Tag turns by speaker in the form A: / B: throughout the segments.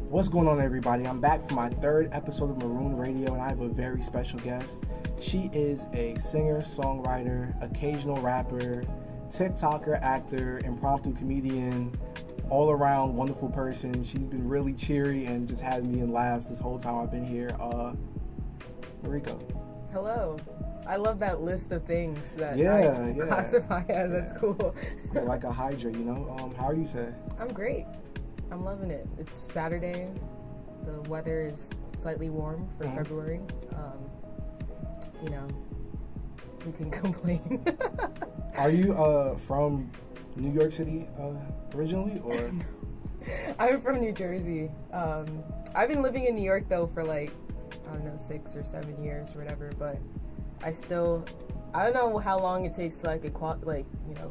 A: What's going on, everybody? I'm back for my third episode of Maroon Radio, and I have a very special guest. She is a singer, songwriter, occasional rapper, TikToker, actor, impromptu comedian, all around wonderful person. She's been really cheery and just had me in laughs this whole time I've been here. Mareko.
B: Hello. I love that list of things that
A: I
B: classify as. That's cool.
A: Like a Hydra, you know? How are you today?
B: I'm great. I'm loving it. It's Saturday. The weather is slightly warm for February. Who can complain?
A: Are you from New York City originally, or?
B: I'm from New Jersey. I've been living in New York though for 6 or 7 years or whatever, but I don't know how long it takes to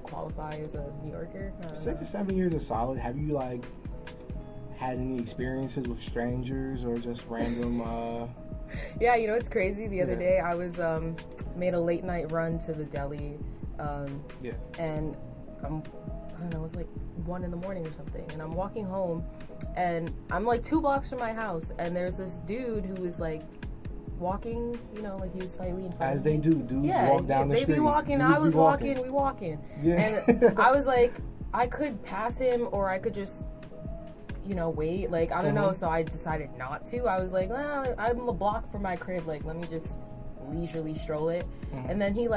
B: qualify as a New Yorker.
A: 6 or 7 years is solid. Have you had any experiences with strangers or just random?
B: Yeah, it's crazy. The other day I was made a late night run to the deli, and it was 1 a.m. or something, and I'm walking home, and I'm 2 blocks from my house, and there's this dude who was walking, he was slightly in front
A: As
B: of me.
A: they do, dudes walk down the street.
B: They be walking, I was walking, we walking.
A: Yeah.
B: And I was I could pass him, or I could just, wait. I don't know, so I decided not to. I was I'm a block from my crib, let me just leisurely stroll it. And then he,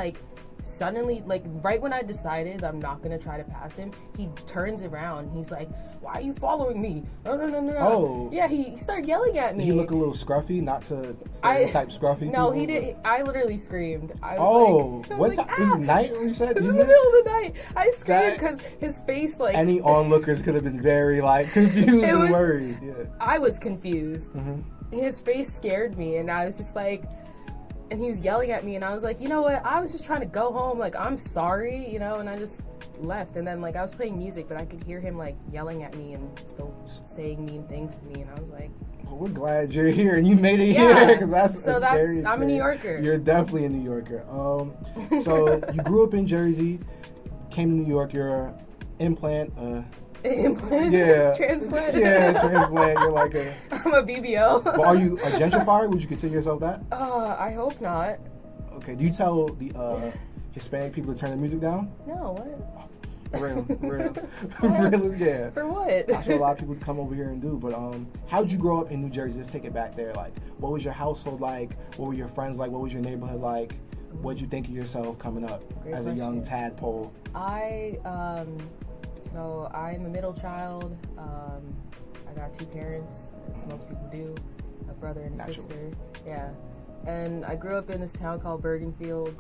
B: suddenly, right when I decided I'm not gonna try to pass him, he turns around. He's like, "Why are you following me? No."
A: Oh.
B: Yeah, he started yelling at me.
A: He look a little scruffy, not to stereotype scruffy.
B: No,
A: people,
B: he did. I literally screamed. I was
A: what time? It was night when you said?
B: It was in the middle of the night. I screamed because his face,
A: any onlookers could have been very confused and worried. Yeah.
B: I was confused. His face scared me, and I was just and he was yelling at me, and I was you know what? I was just trying to go home. I'm sorry, and I just left. And then, I was playing music, but I could hear him, yelling at me and still saying mean things to me. And I was like,
A: well, we're glad you're here and you made it here.
B: I'm a New Yorker.
A: You're definitely a New Yorker. So you grew up in Jersey, came to New York. You're an implant.
B: Implant?
A: Yeah.
B: Transplant?
A: Yeah, transplant. You're
B: I'm a BBO.
A: But are you a gentrifier? Would you consider yourself that?
B: I hope not.
A: Okay. Do you tell the Hispanic people to turn their music down?
B: No, what?
A: Real. Really, yeah.
B: For what?
A: That's what a lot of people come over here and do. But how'd you grow up in New Jersey? Let's take it back there. What was your household like? What were your friends like? What was your neighborhood like? What'd you think of yourself coming up as a young tadpole?
B: So I'm a middle child. I got 2 parents, as most people do, a brother and a sister. Yeah, and I grew up in this town called Bergenfield.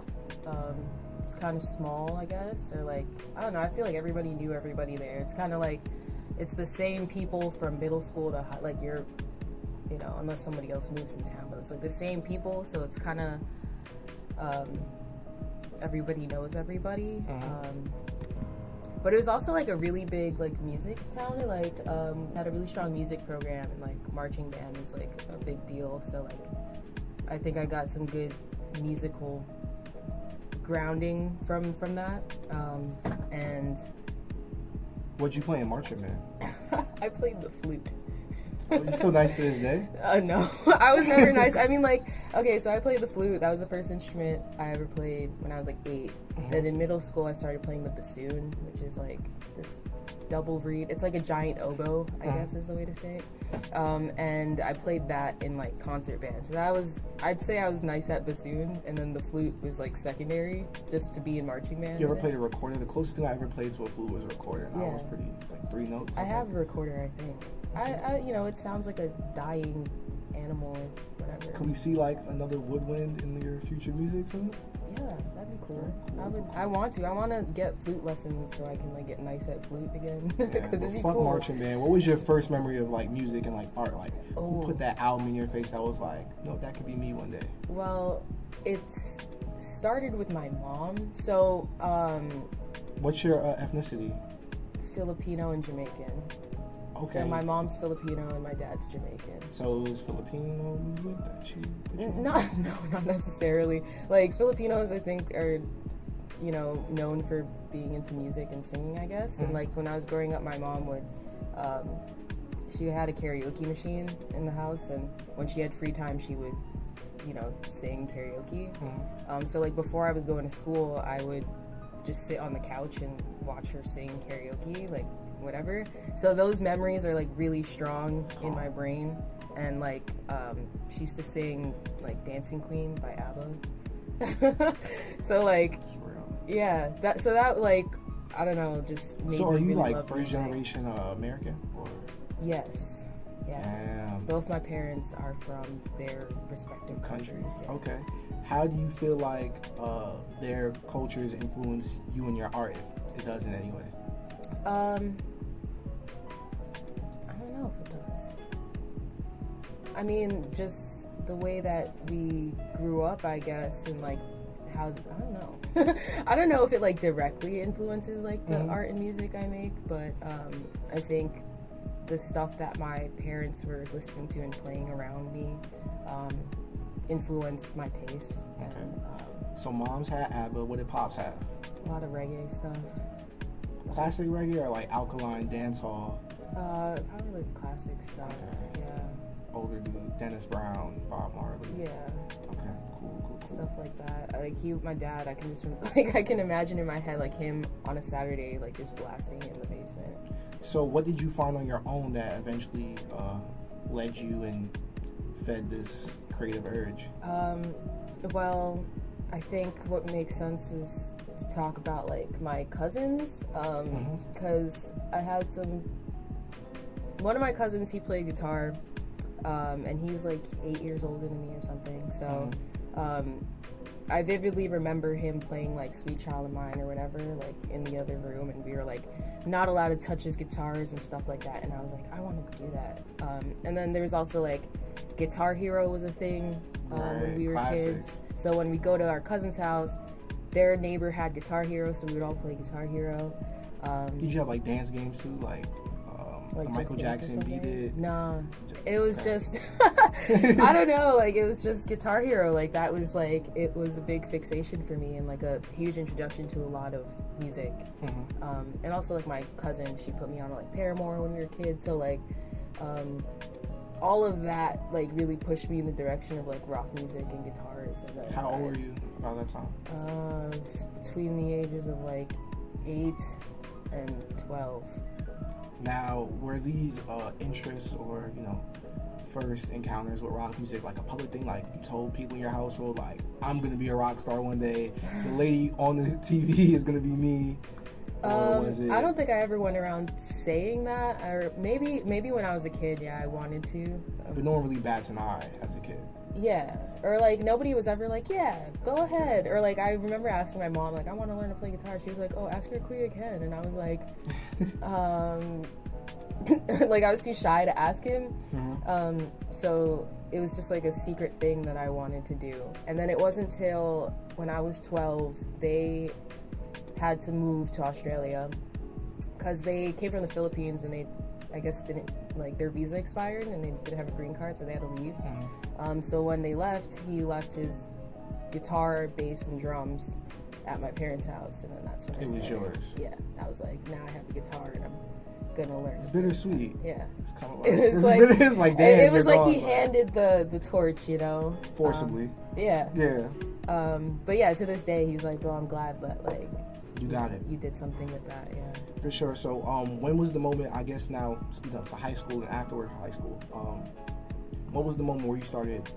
B: It's kind of small, I guess, or I don't know. I feel like everybody knew everybody there. It's kind of it's the same people from middle school to you're, unless somebody else moves in town, but it's the same people. So it's kind of everybody knows everybody. But it was also a really big music town. It had a really strong music program, and marching band was a big deal. So I think I got some good musical grounding from that. And
A: what'd you play in marching band?
B: I played the flute.
A: Are you still nice to this day?
B: No, I was never nice. I mean, okay, so I played the flute. That was the first instrument I ever played when I was 8. Then in middle school, I started playing the bassoon, which is this double reed. It's a giant oboe, I guess is the way to say it. And I played that in concert band. So I'd say I was nice at bassoon, and then the flute was secondary, just to be in marching band.
A: You ever played a recorder? The closest thing I ever played to a flute was a recorder. And
B: yeah.
A: I was pretty, 3 notes.
B: I have a recorder, I think. It sounds like a dying animal or whatever.
A: Can we see another woodwind in your future music soon?
B: Yeah, that'd be cool. I want to get flute lessons so I can get nice at flute again. Because it'd be
A: fuck
B: cool.
A: marching band. What was your first memory of music and art? Who put that album in your face that was no, that could be me one day?
B: Well, it's started with my mom. So,
A: what's your ethnicity?
B: Filipino and Jamaican.
A: Okay.
B: So my mom's Filipino and my dad's Jamaican.
A: So it was Filipino music that she put you
B: No, not necessarily. Filipinos, I think, are, known for being into music and singing, I guess. And when I was growing up, my mom would she had a karaoke machine in the house, and when she had free time, she would, you know, sing karaoke. So like before I was going to school, I would just sit on the couch and watch her sing karaoke, like whatever. So those memories are like really strong in my brain. And like she used to sing like Dancing Queen by ABBA. So like yeah, that like I don't know, just made
A: so are
B: me
A: you
B: really
A: like
B: love
A: first
B: music.
A: generation American or?
B: Yes. Yeah.
A: Damn.
B: Both my parents are from their respective countries. Yeah.
A: Okay. How do you feel like their cultures influence you and your art, if it does in any way?
B: I don't know if it does. I mean, just the way that we grew up, I guess, and like how, I don't know. I don't know if it like directly influences like the art and music I make, but I think the stuff that my parents were listening to and playing around me influenced my tastes.
A: Okay.
B: And,
A: So moms had ABBA. What did pops have?
B: a lot of reggae stuff.
A: Classic reggae or like alkaline dance hall?
B: Probably like classic stuff.
A: Okay.
B: Yeah.
A: Older dude, Dennis Brown, Bob Marley.
B: Yeah.
A: Okay, cool.
B: Stuff like that. My dad, I can just like I can imagine in my head like him on a Saturday like just blasting in the basement.
A: So what did you find on your own that eventually led you and fed this creative urge?
B: Well, I think what makes sense is to talk about like my cousins, because I had one of my cousins, he played guitar, and he's like 8 years older than me or something, so I vividly remember him playing like Sweet Child of Mine or whatever, like in the other room, and we were like not allowed to touch his guitars and stuff like that, and I was like, I want to do that. And then there was also like Guitar Hero was a thing when we were kids, so when we go to our cousin's house, their neighbor had Guitar Hero, so we would all play Guitar Hero.
A: Did you have like dance games too, like the Michael Jackson beat it?
B: No, it was just I don't know, like it was just Guitar Hero, like that was like, it was a big fixation for me and like a huge introduction to a lot of music. And also like my cousin, she put me on like Paramore when we were kids, so like all of that like really pushed me in the direction of like rock music and guitars. And then,
A: how old were you about that time?
B: It's between the ages of like 8 and 12.
A: Now, were these interests or, you know, first encounters with rock music like a public thing? Like you told people in your household, like, I'm going to be a rock star one day. The lady on the TV is going to be me. Or was it...
B: I don't think I ever went around saying that. Or maybe when I was a kid, yeah, I wanted to.
A: But no one really bats an eye as a kid.
B: Yeah. Or like nobody was ever like, yeah, go ahead. Or like I remember asking my mom, like, I want to learn to play guitar. She was like, oh, ask your queer kid. And I was like, like I was too shy to ask him. So it was just like a secret thing that I wanted to do. And then it wasn't till when I was 12, they had to move to Australia because they came from the Philippines and they, I guess, didn't, like, their visa expired and they didn't have a green card, so they had to leave. So when they left, he left his guitar, bass, and drums at my parents' house, and then that's when
A: it was yours.
B: Yeah, I was like, now I have a guitar and I'm gonna learn.
A: It's bittersweet.
B: Yeah,
A: it's kind of
B: like,
A: it was like, it's like damn,
B: it was like he handed the torch, you know,
A: forcibly.
B: Yeah. But yeah, to this day, he's like, well, I'm glad that like
A: you got it.
B: You did something with that, yeah.
A: For sure. So, when was the moment? I guess now speaking up to high school and afterward high school. What was the moment where you started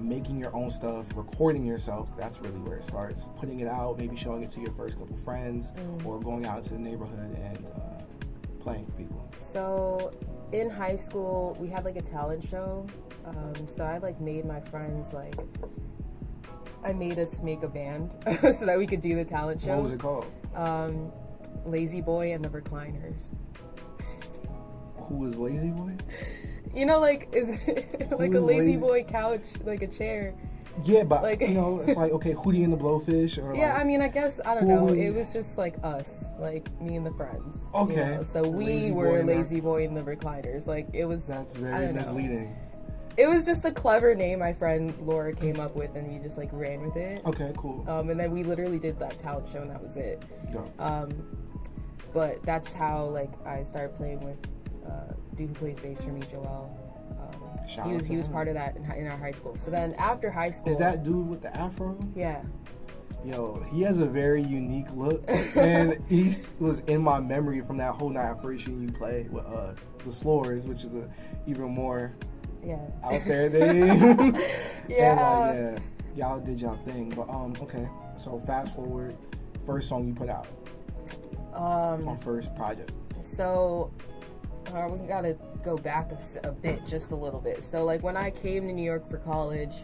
A: making your own stuff, recording yourself? That's really where it starts. Putting it out, maybe showing it to your first couple friends, or going out into the neighborhood and playing for people.
B: So, in high school, we had like a talent show. So I like made my friends like. I made us make a band so that we could do the talent show.
A: What was it called?
B: Lazy Boy and the Recliners.
A: Who was Lazy Boy?
B: You know, like is like a lazy boy couch, like a chair.
A: Yeah, but
B: like,
A: you know, it's like, okay, Hootie and the Blowfish, or
B: yeah,
A: like,
B: I mean, I guess I don't know. It was just like us, like me and the friends.
A: Okay,
B: you know? So we were Lazy Boy and the Recliners. Like it was.
A: That's very misleading.
B: It was just a clever name my friend Laura came up with, and we just like ran with it.
A: Okay, cool.
B: And then we literally did that talent show, and that was it.
A: Yeah.
B: But that's how like I started playing with dude who plays bass for me, Joel. He was
A: him.
B: part of that in our high school. So then after high school,
A: Is that dude with the afro?
B: Yeah.
A: Yo, he has a very unique look, and he was in my memory from that whole night I first seen you play with the Slores, which is even more out there than
B: yeah.
A: And, y'all did y'all thing. But okay, so fast forward, first song you put out on first project.
B: So we gotta go back a bit, just a little bit. So like when I came to New York for college,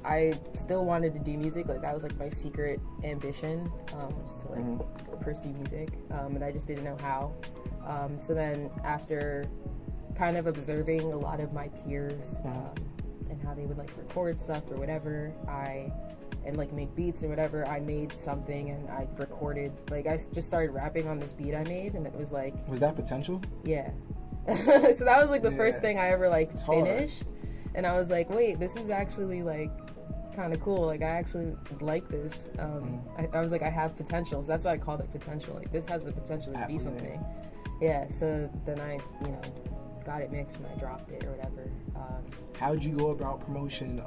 B: I still wanted to do music. Like that was like my secret ambition, was to like pursue music, and I just didn't know how. So then after kind of observing a lot of my peers and how they would like record stuff or whatever, and like make beats and whatever, I made something and I recorded, like I just started rapping on this beat I made, and it was like...
A: Was that Potential?
B: Yeah. So that was like the first thing I ever like finished. And I was like, wait, this is actually like kind of cool. Like I actually like this. I was like, I have potential. So that's why I called it Potential. Like this has the potential to be something. Yeah, so then I, got it mixed and I dropped it or whatever.
A: How'd you go about promotion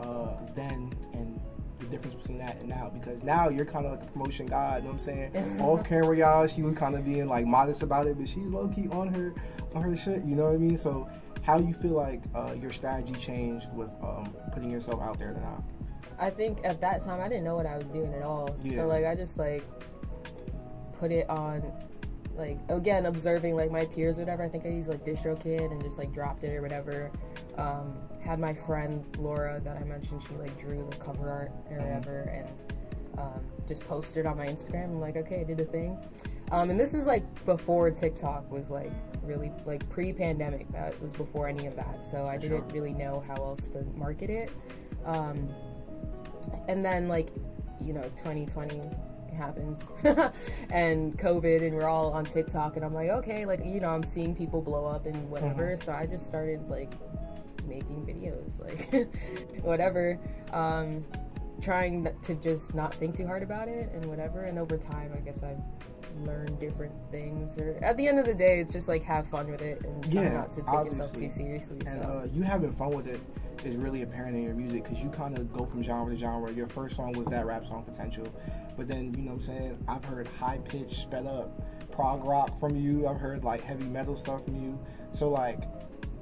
A: then, and the difference between that and now? Because now you're kind of like a promotion guy, you know what I'm saying? Off camera, y'all, she was kind of being like modest about it, but she's low-key on her shit, you know what I mean? So how you feel like your strategy changed with putting yourself out there now?
B: I think at that time I didn't know what I was doing at all. Yeah. So like I just like put it on, like again observing like my peers or whatever. I think I used like DistroKid and just like dropped it or whatever. Had my friend Laura that I mentioned, she like drew the cover art or whatever, and just posted on my Instagram. I'm like, okay, I did a thing. And this was like before TikTok was like really like pre-pandemic. That was before any of that, so I didn't really know how else to market it. And then like 2020 happens and COVID, and we're all on TikTok, and I'm like, okay, like I'm seeing people blow up and whatever, so I just started like making videos, like whatever, trying to just not think too hard about it and whatever. And over time I guess I've learned different things, or at the end of the day it's just like have fun with it and try not to take yourself too seriously.
A: And
B: so
A: you having fun with it is really apparent in your music, because you kind of go from genre to genre. Your first song was that rap song Potential, but then what I'm saying, I've heard high pitch sped up prog rock from you, I've heard like heavy metal stuff from you. So like,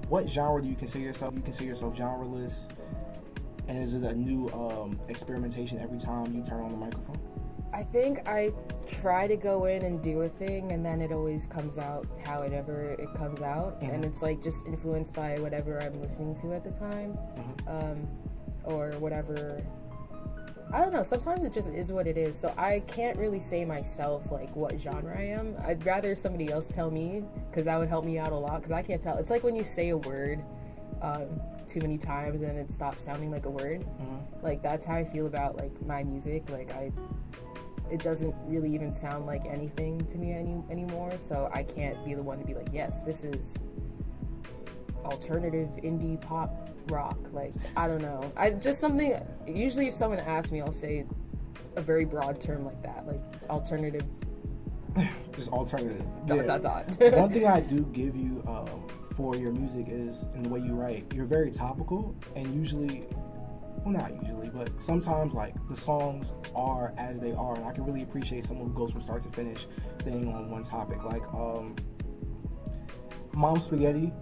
A: what genre do you consider yourself? You consider yourself genreless, and is it a new experimentation every time you turn on the microphone?
B: I think I try to go in and do a thing, and then it always comes out however it comes out, and it's like just influenced by whatever I'm listening to at the time, or whatever. I don't know, sometimes it just is what it is, so I can't really say myself like what genre I am. I'd rather somebody else tell me, because that would help me out a lot, because I can't tell. It's like when you say a word too many times and it stops sounding like a word. Like that's how I feel about like my music. Like it doesn't really even sound like anything to me anymore, so I can't be the one to be like, yes, this is alternative indie pop rock. Like I don't know, I just something. Usually if someone asks me, I'll say a very broad term like that, like alternative.
A: Just alternative.
B: Dot.
A: One thing I do give you for your music is in the way you write. You're very topical, and usually, well, not usually, but sometimes like the songs are as they are, and I can really appreciate someone who goes from start to finish staying on one topic. Like Mom Spaghetti,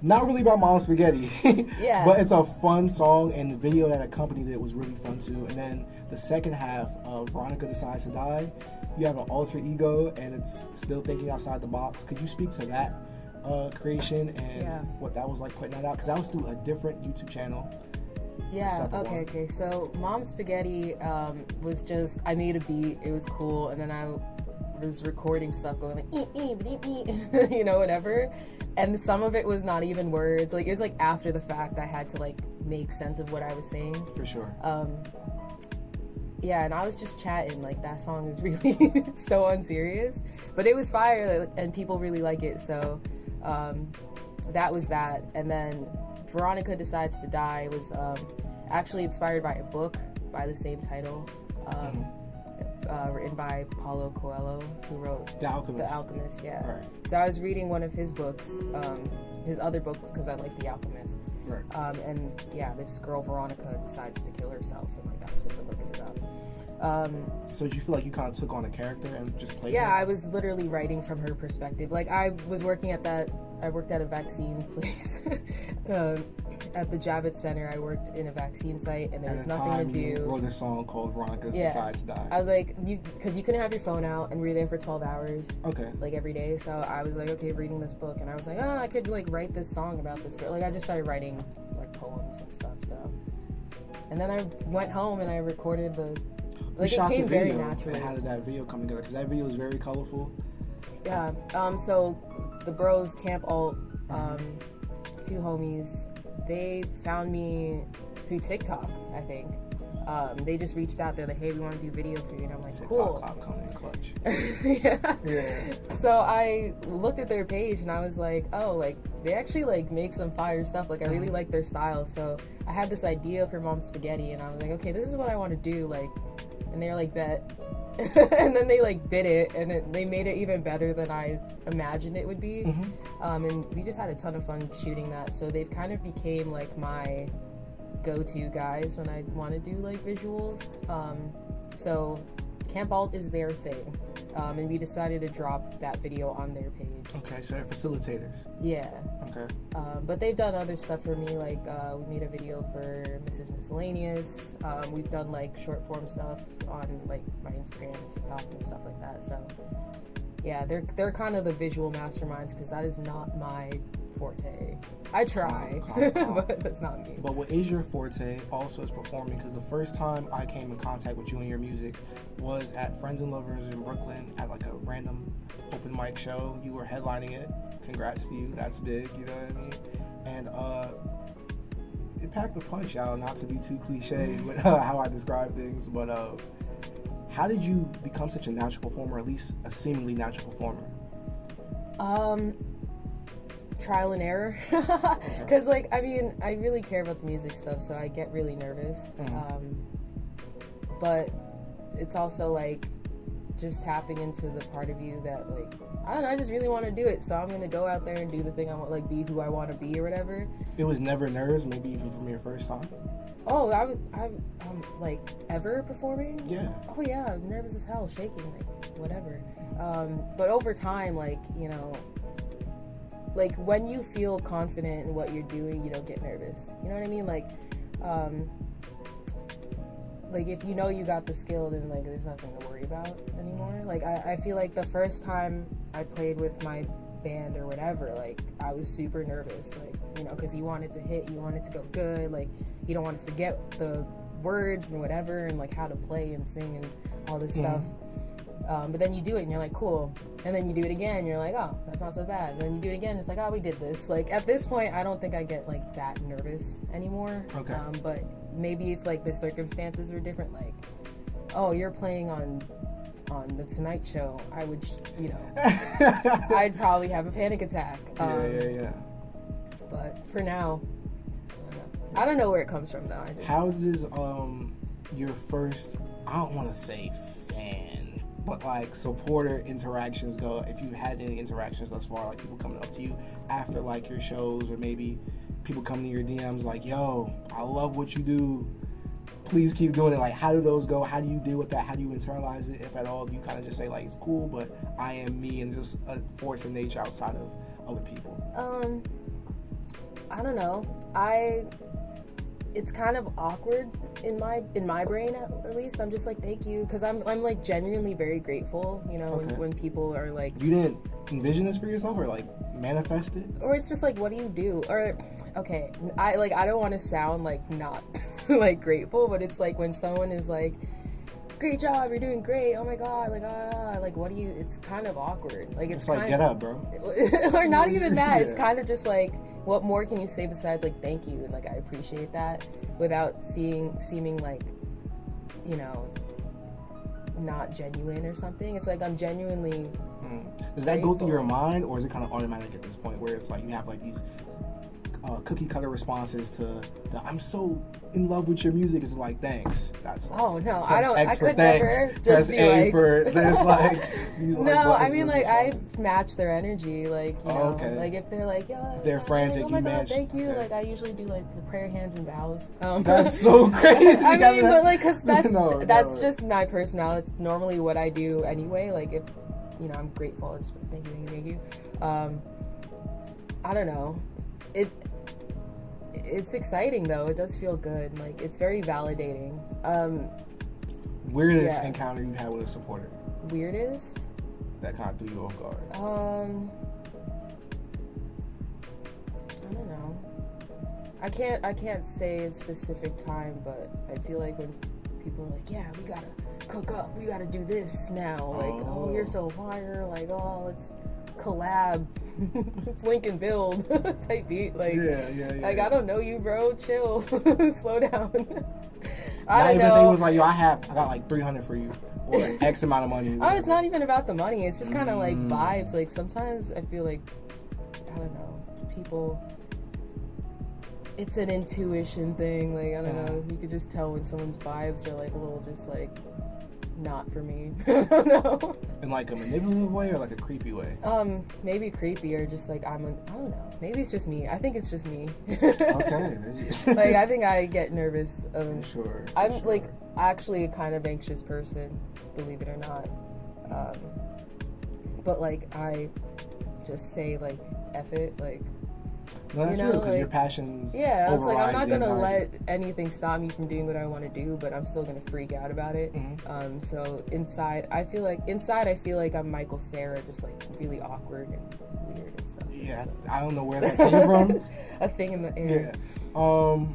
A: not really about Mom Spaghetti,
B: yeah,
A: but it's a fun song, and the video that accompanied it was really fun too. And then the second half of Veronica Decides to Die, you have an alter ego and it's still thinking outside the box. Could you speak to that creation and what that was like putting that out? Because that was through a different YouTube channel.
B: Yeah, okay. So Mom Spaghetti was just, I made a beat, it was cool, and then I was recording stuff going like, whatever. And some of it was not even words. Like, it was like after the fact I had to like make sense of what I was saying.
A: For sure.
B: Yeah, and I was just chatting, like that song is really so unserious. But it was fire, like, and people really like it, so that was that. And then Veronica Decides to Die was actually inspired by a book by the same title. written by Paulo Coelho, who wrote
A: The Alchemist.
B: The Alchemist, yeah.
A: Right.
B: So I was reading one of his books, his other books, because I like The Alchemist.
A: Right.
B: And yeah, this girl Veronica decides to kill herself, and like that's what the book is about.
A: So did you feel like you kind of took on a character and just played
B: Yeah,
A: her?
B: I was literally writing from her perspective. Like I worked at a vaccine place. At the Javits Center, I worked in a vaccine site, and there was nothing to do.
A: You wrote this song called Veronica Decides to Die.
B: I was like, because you couldn't have your phone out, and we were there for 12 hours.
A: Okay.
B: Like every day. So I was like, okay, reading this book, and I was like, oh, I could like write this song about this girl. Like I just started writing like poems and stuff. So, and then I went home and I recorded the. Like it came very naturally.
A: And how did that video come together? Because that video is very colorful.
B: Yeah. So the bros, Camp Alt, two homies, they found me through TikTok, I think. They just reached out. They're like, hey, we want to do video for you. And I'm like, cool.
A: TikTok coming in clutch.
B: Yeah. So I looked at their page and I was like, oh, like they actually like make some fire stuff. Like I really like their style. So I had this idea for Mom Spaghetti and I was like, okay, this is what I want to do. Like, and they were like, bet. And then they like did it, and they made it even better than I imagined it would be. And we just had a ton of fun shooting that. So they've kind of became like my go-to guys when I want to do like visuals. So Camp Alt is their thing, and we decided to drop that video on their page.
A: Okay, so they're facilitators.
B: Yeah.
A: Okay.
B: But they've done other stuff for me, like we made a video for Mrs. Miscellaneous. We've done like short form stuff on like my Instagram and TikTok and stuff like that. So yeah, they're kind of the visual masterminds because that is not my forte. I try, but that's not me.
A: But what is your forte also is performing, because the first time I came in contact with you and your music was at Friends and Lovers in Brooklyn at like a random open mic show. You were headlining it. Congrats to you. That's big, you know what I mean? And it packed a punch, y'all, not to be too cliche with how I describe things, but how did you become such a natural performer, or at least a seemingly natural performer?
B: Trial and error. Because like I mean I really care about the music stuff, so I get really nervous. But it's also like just tapping into the part of you that like I don't know, I just really want to do it, so I'm gonna go out there and do the thing I want, like be who I want to be or whatever.
A: It was never nerves, maybe even from your first time?
B: Oh, I'm like ever performing?
A: Yeah.
B: Oh yeah, I was nervous as hell, shaking, like whatever. But over time, like, you know, like when you feel confident in what you're doing, you don't get nervous. You know what I mean? Like if you know you got the skill, then like there's nothing to worry about anymore. Like I feel like the first time I played with my band or whatever, like I was super nervous, like, you know, because you want it to hit, you want it to go good, like you don't want to forget the words and whatever, and like how to play and sing and all this stuff. But then you do it and you're like, cool. And then you do it again and you're like, oh, that's not so bad. And then you do it again, it's like, oh, we did this. Like at this point, I don't think I get like that nervous anymore.
A: Okay.
B: But maybe if like the circumstances were different, like, oh, you're playing on the Tonight Show, I would, you know, I'd probably have a panic attack.
A: Yeah.
B: But for now, I don't know where it comes from though.
A: How does your first, I don't want to say fan, but like supporter interactions go? If you've had any interactions thus far, like people coming up to you after like your shows, or maybe people coming to your DMs like, yo, I love what you do, please keep doing it. Like, how do those go? How do you deal with that? How do you internalize it, if at all? Do you kind of just say like, it's cool, but I am me and just a force of nature outside of other people?
B: I don't know. It's kind of awkward in my brain at least. I'm just like, thank you, because I'm like genuinely very grateful, you know. Okay. when people are like,
A: you didn't envision this for yourself or like manifest it,
B: or it's just like, what do you do? Or okay, I don't want to sound like not like grateful, but it's like when someone is like, great job, you're doing great, oh my god, like what do you, it's kind of awkward. Like it's
A: like, get up, bro.
B: Or not even that. It's kind of just like, what more can you say besides like thank you, and like I appreciate that, without seeming like, you know, not genuine or something. It's like I'm genuinely
A: Does that go through your mind, or is it kind of automatic at this point where it's like you have like these cookie cutter responses to the "I'm so in love with your music" is like thanks. That's like,
B: oh no,
A: press
B: I don't.
A: X
B: I
A: for
B: could
A: thanks,
B: never just
A: press
B: be
A: A
B: like.
A: for there's like these, like,
B: No, I
A: buttons
B: mean
A: of
B: like I
A: responses.
B: match their energy. Like you know,
A: okay.
B: like if they're like yo,
A: They're friends
B: like,
A: that
B: oh
A: you
B: my god,
A: match.
B: thank you.
A: Okay.
B: Like I usually do like the prayer hands and bows.
A: That's so crazy.
B: I mean, but like, cause that's
A: No,
B: just my personality. It's normally what I do anyway. Like if you know, I'm grateful. I just thank you. I don't know. It's exciting though. It does feel good. Like it's very validating.
A: Weirdest encounter you had with a supporter
B: Weirdest?
A: that kind of threw you off guard.
B: I don't know. I can't say a specific time, but I feel like when people are like, yeah, we gotta cook up, we gotta do this now. Like, oh you're so fire. Like, oh, let's collab. It's Lincoln build type beat. Like,
A: yeah.
B: Like, I don't know you, bro. Chill. Slow down.
A: Not even if they was like, yo, I got like 300 for you, or X amount of money.
B: Oh, it's not even about the money. It's just kind of like vibes. Like sometimes I feel like, I don't know, people. It's an intuition thing. Like I don't know. You could just tell when someone's vibes are like a little just like not for me. I don't know.
A: In like a manipulative way or like a creepy way?
B: Maybe creepy or just like I don't know. Maybe it's just me. I think it's just me.
A: Okay.
B: Like I think I get nervous.
A: Sure.
B: I'm like actually a kind of anxious person, believe it or not. But like I just say like F it, like.
A: No, that's true, because your passions.
B: Yeah, it's like I'm not gonna
A: anxiety.
B: let anything stop me from doing what I want to do, but I'm still gonna freak out about it.
A: Mm-hmm.
B: So inside I feel like I'm Michael Cera, just like really awkward and weird and stuff.
A: Yeah,
B: so.
A: I don't know where that came from.
B: A thing in the air.
A: Yeah.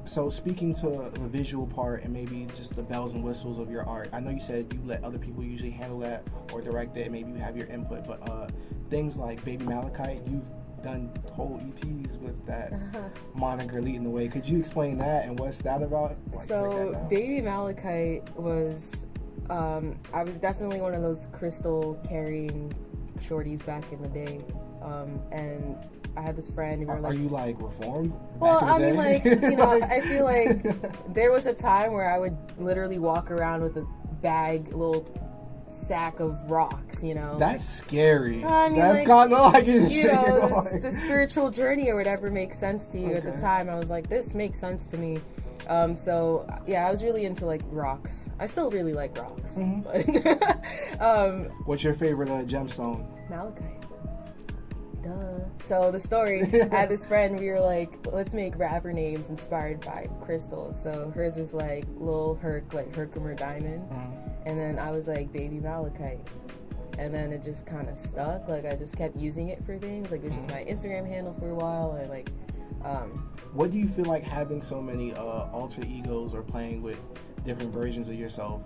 A: So speaking to the visual part and maybe just the bells and whistles of your art, I know you said you let other people usually handle that or direct it, maybe you have your input, but things like Baby Malachite, you've done whole EPs with that moniker leading the way. Could you explain that and what's that about? Like,
B: so Baby Malachite was, I was definitely one of those crystal carrying shorties back in the day, and I had this friend and we were like,
A: are you like reformed?
B: Well, I mean, like, you know, I feel like there was a time where I would literally walk around with a bag, a little sack of rocks, you know.
A: That's scary.
B: I mean,
A: that's
B: like,
A: kind of like
B: you know, the spiritual journey or whatever makes sense to you. At the time, I was like, this makes sense to me. So yeah, I was really into like rocks. I still really like rocks. But,
A: what's your favorite gemstone?
B: Malachite. Duh. So the story, I had this friend, we were like, let's make rapper names inspired by crystals. So hers was like Lil Herc, like Herkimer Diamond. And then I was like Baby Malachite. And then it just kind of stuck. Like I just kept using it for things. Like it was just my Instagram handle for a while. And like,
A: what do you feel like having so many alter egos or playing with different versions of yourself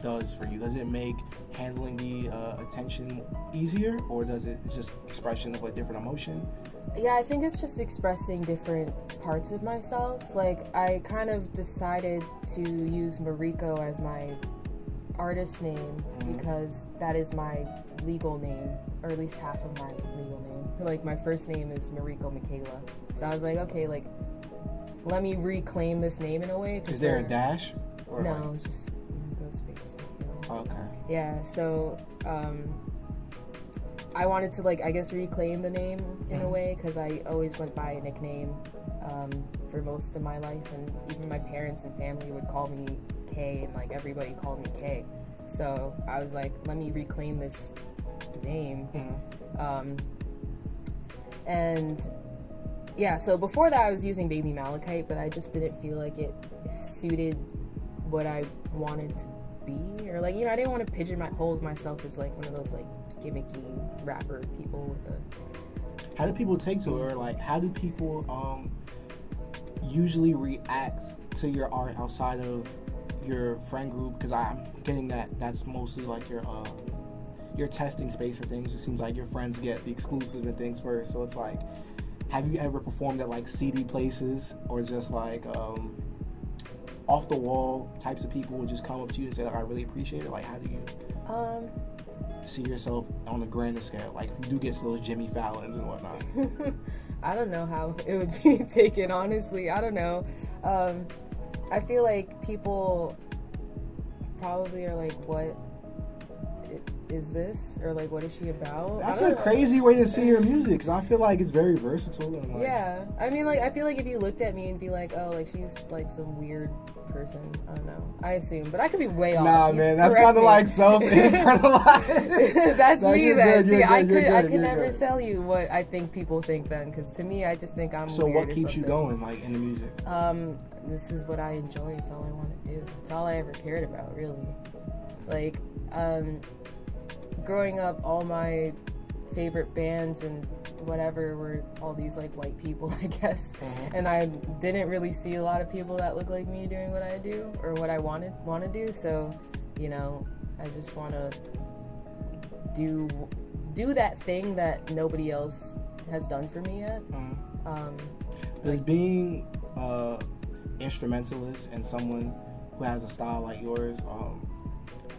A: does for you? Does it make handling the attention easier, or does it just expression of a different emotion?
B: Yeah, I think it's just expressing different parts of myself. Like I kind of decided to use Mareko as my artist name because that is my legal name, or at least half of my legal name. Like my first name is Mareko Michaela, so I was like, okay, like let me reclaim this name in a way.
A: Is there a dash? Or
B: no,
A: like...
B: it's just no space.
A: Okay.
B: Yeah, so I wanted to like I guess reclaim the name in a way because I always went by a nickname for most of my life, and even my parents and family would call me K, and like everybody called me K. So I was like, let me reclaim this name. And yeah, so before that I was using Baby Malachite, but I just didn't feel like it suited what I wanted to be, or like, you know, I didn't want to pigeonhole myself as like one of those like gimmicky rapper people with a...
A: How do people take to it, or like how do people usually react to your art outside of your friend group? Because I'm getting that's mostly like your testing space for things. It seems like your friends get the exclusive and things first, so it's like, have you ever performed at like seedy places, or just like off the wall types of people would just come up to you and say, like, I really appreciate it? Like, how do you see yourself on a grander scale? Like, if you do get to those Jimmy Fallons and whatnot.
B: I don't know how it would be taken, honestly. I don't know. I feel like people probably are like, what is this? Or like, what is she about?
A: That's a crazy way to see your music, because I feel like it's very versatile. And like,
B: yeah. I mean, like, I feel like if you looked at me and be like, oh, like, she's like some weird person. I don't know. I assume. But I could be way off.
A: Nah, man. That's kind of like self-internalized.
B: That's me then. See, I could
A: you're
B: never
A: good.
B: tell you what I think people think then. Because to me, I just think I'm
A: So
B: weird
A: what
B: or
A: keeps you
B: something.
A: going, like, in the music?
B: This is what I enjoy. It's all I want to do. It's all I ever cared about, really. Like, growing up, all my favorite bands and whatever were all these like white people, I guess. And I didn't really see a lot of people that look like me doing what I do or what I want to do. So, you know, I just want to do that thing that nobody else has done for me yet.
A: Does being instrumentalist and someone who has a style like yours,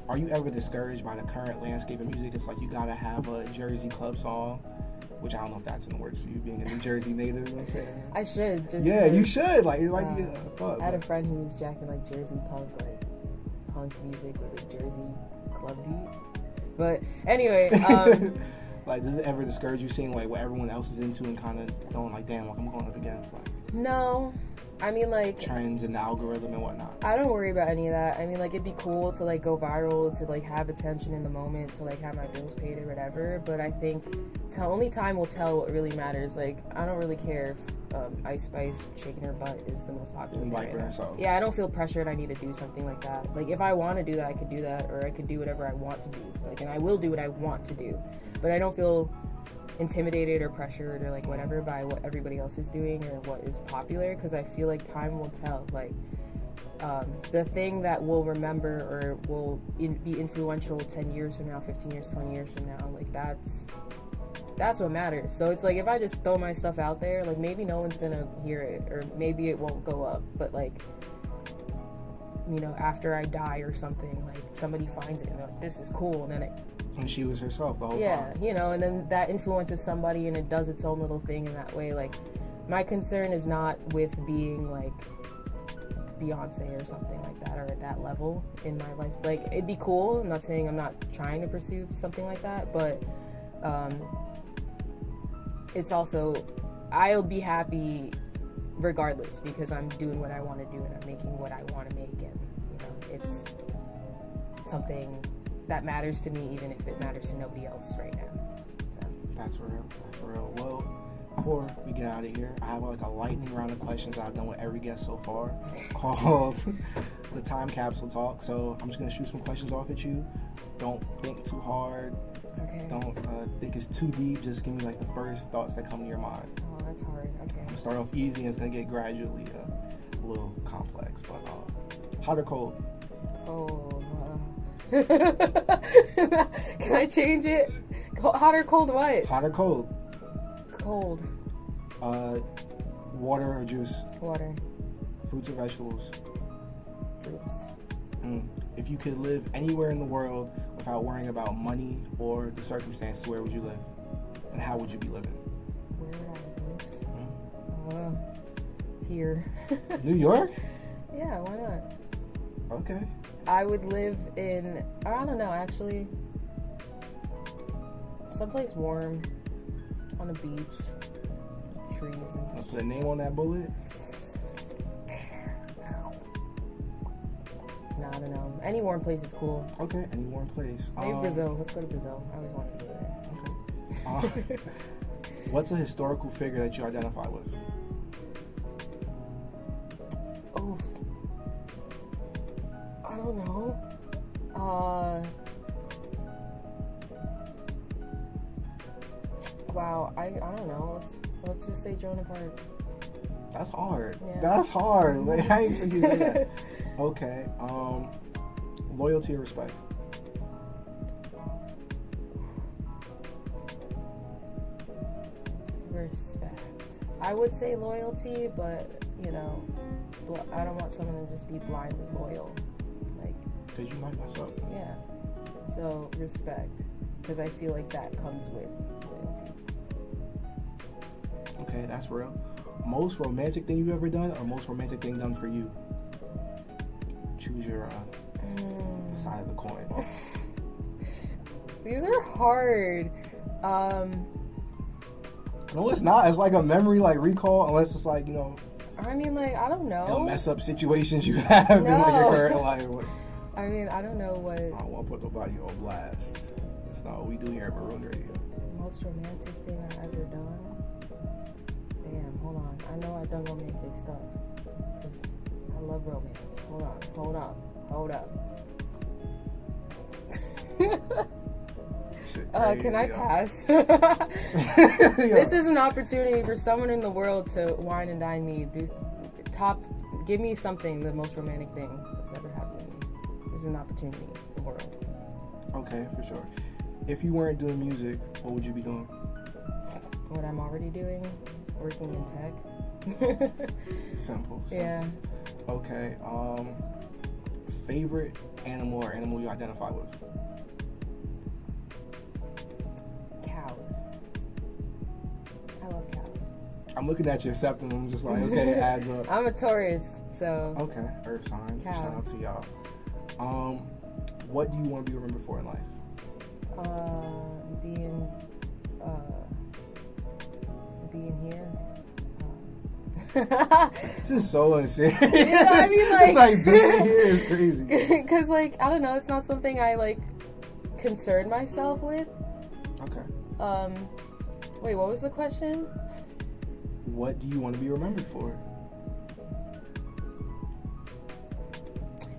A: are you ever discouraged by the current landscape of music? It's like you gotta have a Jersey club song, which I don't know if that's in the works for you, being a New Jersey native. You know what I'm saying?
B: I should just.
A: Yeah, you should. Like, it might be a thought.
B: I had a friend who was jacking like Jersey punk music with a Jersey club beat. But anyway,
A: like, does it ever discourage you seeing like what everyone else is into and kind of going like, damn, like I'm going up against like
B: no. I mean, like,
A: trends and the algorithm and whatnot?
B: I don't worry about any of that. I mean, like, it'd be cool to, like, go viral, to, like, have attention in the moment, to, like, have my bills paid or whatever. But I think only time will tell what really matters. Like, I don't really care if Ice Spice shaking her butt is the most popular thing right now.
A: So.
B: Yeah, I don't feel pressured I need to do something like that. Like, if I want to do that, I could do that, or I could do whatever I want to do. Like, and I will do what I want to do. But I don't feel intimidated or pressured or like whatever by what everybody else is doing or what is popular, because I feel like time will tell. Like the thing that we'll remember or will be influential 10 years from now, 15 years, 20 years from now, like that's what matters. So it's like if I just throw my stuff out there, like maybe no one's gonna hear it or maybe it won't go up, but like, you know, after I die or something, like somebody finds it and they're like, this is cool, and then it.
A: And she was herself the whole time.
B: Yeah, you know, and then that influences somebody and it does its own little thing in that way. Like, my concern is not with being like Beyonce or something like that, or at that level in my life. Like, it'd be cool. I'm not saying I'm not trying to pursue something like that, but it's also, I'll be happy regardless because I'm doing what I want to do and I'm making what I want to make, and you know, it's something that matters to me, even if it matters to nobody else right now. So.
A: That's real. That's real. Well, before we get out of here, I have like a lightning round of questions I've done with every guest so far, called the Time Capsule Talk. So I'm just gonna shoot some questions off at you. Don't think too hard.
B: Okay.
A: Don't think it's too deep. Just give me like the first thoughts that come to your mind.
B: Oh, that's hard. Okay.
A: I'm gonna start off easy and it's gonna get gradually a little complex. But hot or cold?
B: Cold. Can I change it? Hot or cold what?
A: Hot or cold?
B: Cold.
A: Water or juice?
B: Water.
A: Fruits or vegetables?
B: Fruits.
A: If you could live anywhere in the world without worrying about money or the circumstances, where would you live? And how would you be living?
B: Where would I live? Here.
A: New York?
B: Yeah, why not?
A: Okay.
B: I would live in, I don't know, actually, someplace warm, on a beach, trees and
A: Wanna put a name on that bullet?
B: No, I don't know. Any warm place is cool.
A: Okay, any warm place.
B: Maybe Brazil. Let's go to Brazil. I always wanted to go there.
A: Okay. What's a historical figure that you identify with?
B: Oh, I don't know. Wow, I don't know. Let's just say Joan of Arc.
A: That's hard.
B: Yeah.
A: That's hard. Wait, how you think you did that? Okay. Loyalty or respect?
B: Respect. I would say loyalty, but you know, I don't want someone to just be blindly loyal. Like,
A: Because you might mess up.
B: yeah. So respect, because I feel like that comes with loyalty.
A: Okay. Okay, that's real. Most romantic thing you've ever done, or most romantic thing done for you? Choose your side of the coin.
B: These are hard.
A: No, it's not. It's like a memory, like recall, unless it's like, you know.
B: I mean, like, I don't know.
A: Mess up situations you have in like your current life.
B: I mean, I don't know what.
A: I don't want to put nobody on blast. That's not what we do here at Maroon Radio.
B: Most romantic thing I've ever done? Damn, hold on. I know I've done romantic stuff. Because I love romance. Hold up. Can I pass? This is an opportunity for someone in the world to wine and dine me. Give me something, the most romantic thing that's ever happened to me. This is an opportunity, the world.
A: Okay, for sure. If you weren't doing music, what would you be doing?
B: What I'm already doing, working in tech.
A: Simple.
B: Yeah.
A: Okay. Favorite animal or animal you identify with?
B: Cows. I love cows.
A: I'm looking at your septum. I'm just like, okay, it adds up.
B: I'm a Taurus, so.
A: Okay, Earth sign.
B: Cows.
A: Shout out to y'all. What do you want to be remembered for in life?
B: Being here.
A: This is so insane.
B: You know, I mean, like,
A: it's like being here is crazy.
B: Because, like, I don't know, it's not something I, like, concern myself with.
A: Okay.
B: Wait, what was the question?
A: What do you want to be remembered for?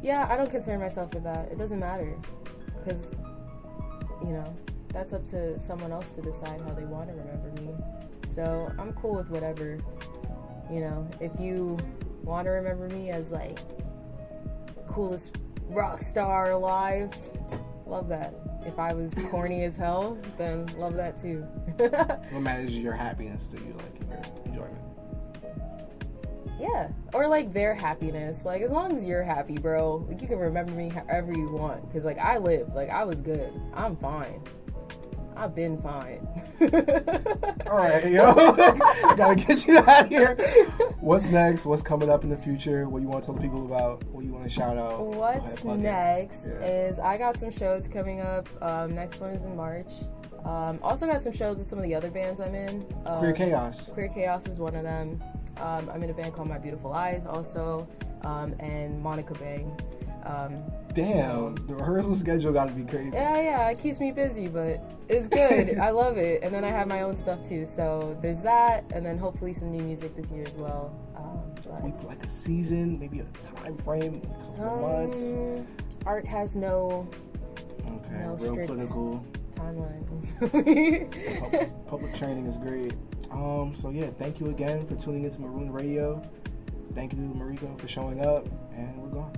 B: Yeah, I don't concern myself with that. It doesn't matter. Because, you know, that's up to someone else to decide how they want to remember me. So I'm cool with whatever. You know, if you want to remember me as, like, coolest rock star alive, love that. If I was corny as hell, then love that too.
A: What matters is your happiness that you like and your enjoyment.
B: Yeah, or like their happiness. Like, as long as you're happy, bro, like, you can remember me however you want. Because, like, I lived, like, I was good. I'm fine. I've been fine.
A: All right, yo. Gotta get you out of here. What's next? What's coming up in the future? What you want to tell people about? What you want to shout out?
B: What's next is I got some shows coming up. Next one is in March. Also got some shows with some of the other bands I'm in.
A: Queer Chaos.
B: Queer Chaos is one of them. I'm in a band called My Beautiful Eyes also, and Monica Bang.
A: Damn, the rehearsal schedule got to be crazy.
B: Yeah, it keeps me busy, but it's good. I love it. And then I have my own stuff too, so there's that, and then hopefully some new music this year as well.
A: Like a season, maybe a time frame, a couple of months.
B: Art has no
A: real
B: strict
A: political
B: timeline.
A: Public training is great. So yeah, thank you again for tuning into Maroon Radio. Thank you to Mareko for showing up, and we're gone.